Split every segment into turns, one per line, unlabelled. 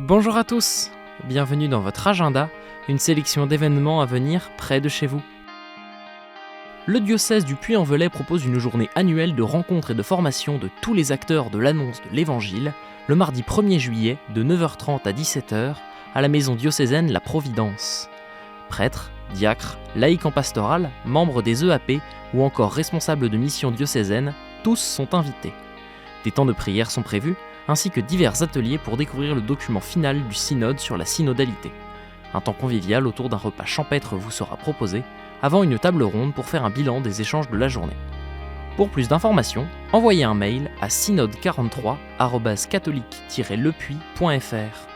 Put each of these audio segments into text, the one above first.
Bonjour à tous, bienvenue dans votre agenda, une sélection d'événements à venir près de chez vous. Le diocèse du Puy-en-Velay propose une journée annuelle de rencontres et de formation de tous les acteurs de l'annonce de l'Évangile, le mardi 1er juillet de 9h30 à 17h à la maison diocésaine La Providence. Prêtres, diacres, laïcs en pastoral, membres des EAP ou encore responsables de missions diocésaines, tous sont invités. Des temps de prière sont prévus, ainsi que divers ateliers pour découvrir le document final du synode sur la synodalité. Un temps convivial autour d'un repas champêtre vous sera proposé, avant une table ronde pour faire un bilan des échanges de la journée. Pour plus d'informations, envoyez un mail à synode43@catholique-lepuy.fr.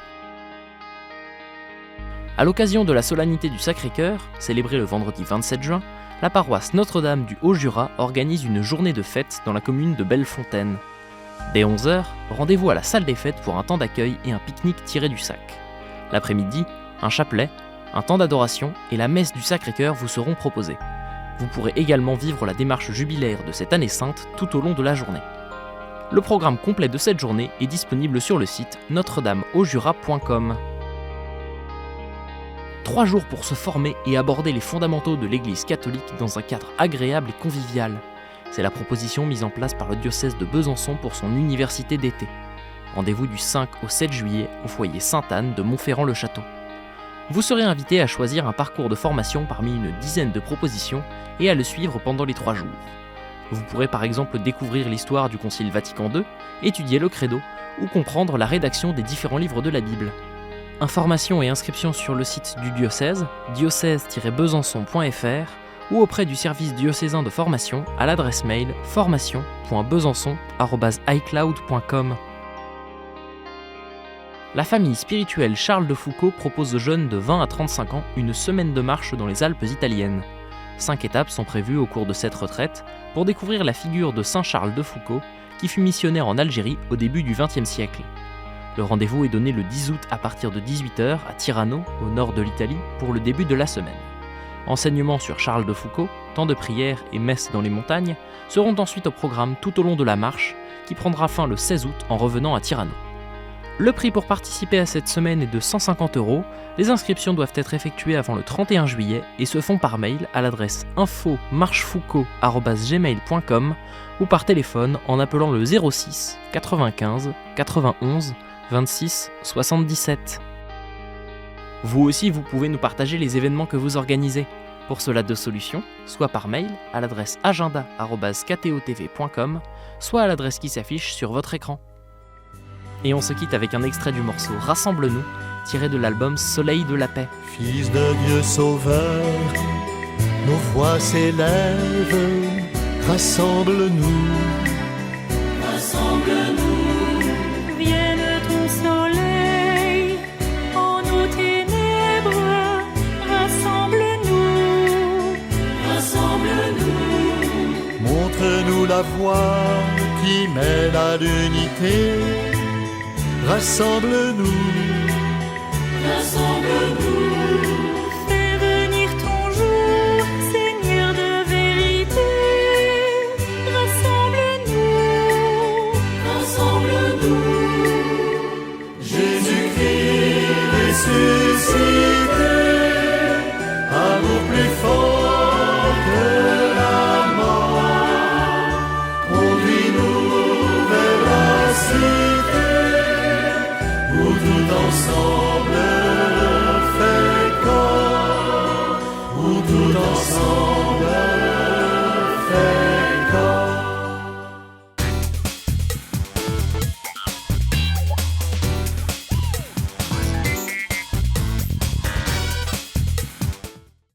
À l'occasion de la solennité du Sacré-Cœur, célébrée le vendredi 27 juin, la paroisse Notre-Dame du Haut-Jura organise une journée de fête dans la commune de Bellefontaine. Dès 11h, rendez-vous à la salle des fêtes pour un temps d'accueil et un pique-nique tiré du sac. L'après-midi, un chapelet, un temps d'adoration et la messe du Sacré-Cœur vous seront proposés. Vous pourrez également vivre la démarche jubilaire de cette année sainte tout au long de la journée. Le programme complet de cette journée est disponible sur le site notre-dame-au-jura.com. 3 jours pour se former et aborder les fondamentaux de l'Église catholique dans un cadre agréable et convivial. C'est la proposition mise en place par le diocèse de Besançon pour son université d'été. Rendez-vous du 5 au 7 juillet au foyer Sainte-Anne de Montferrand-le-Château. Vous serez invité à choisir un parcours de formation parmi une dizaine de propositions et à le suivre pendant les 3 jours. Vous pourrez par exemple découvrir l'histoire du Concile Vatican II, étudier le Credo ou comprendre la rédaction des différents livres de la Bible. Informations et inscriptions sur le site du diocèse, diocèse-besançon.fr ou auprès du service diocésain de formation à l'adresse mail formation.besançon@icloud.com. La famille spirituelle Charles de Foucauld propose aux jeunes de 20 à 35 ans une semaine de marche dans les Alpes italiennes. 5 étapes sont prévues au cours de cette retraite pour découvrir la figure de Saint Charles de Foucauld, qui fut missionnaire en Algérie au début du XXe siècle. Le rendez-vous est donné le 10 août à partir de 18h à Tirano, au nord de l'Italie, pour le début de la semaine. Enseignements sur Charles de Foucauld, temps de prière et messe dans les montagnes seront ensuite au programme tout au long de la marche, qui prendra fin le 16 août en revenant à Tirano. Le prix pour participer à cette semaine est de 150 €. Les inscriptions doivent être effectuées avant le 31 juillet et se font par mail à l'adresse info-marchefoucauld@gmail.com ou par téléphone en appelant le 06 95 91 26 77. Vous aussi, vous pouvez nous partager les événements que vous organisez. Pour cela, 2 solutions, soit par mail à l'adresse agenda@ktotv.com, soit à l'adresse qui s'affiche sur votre écran. Et on se quitte avec un extrait du morceau Rassemble-nous, tiré de l'album Soleil de la paix.
Fils de Dieu sauveur, nos voix s'élèvent, rassemble-nous.
Rassemble-nous, vienne ton soleil, en nos ténèbres, rassemble-nous. Rassemble-nous,
Montre-nous la voie qui mène à l'unité. Rassemble-nous.
rassemble-nous. Fais venir ton jour, Seigneur de vérité. Rassemble-nous. Rassemble-nous.
Jésus-Christ ressuscité, amour plus fort que la mort, conduis-nous vers la cité, où tout ensemble fait corps, où tout ensemble fait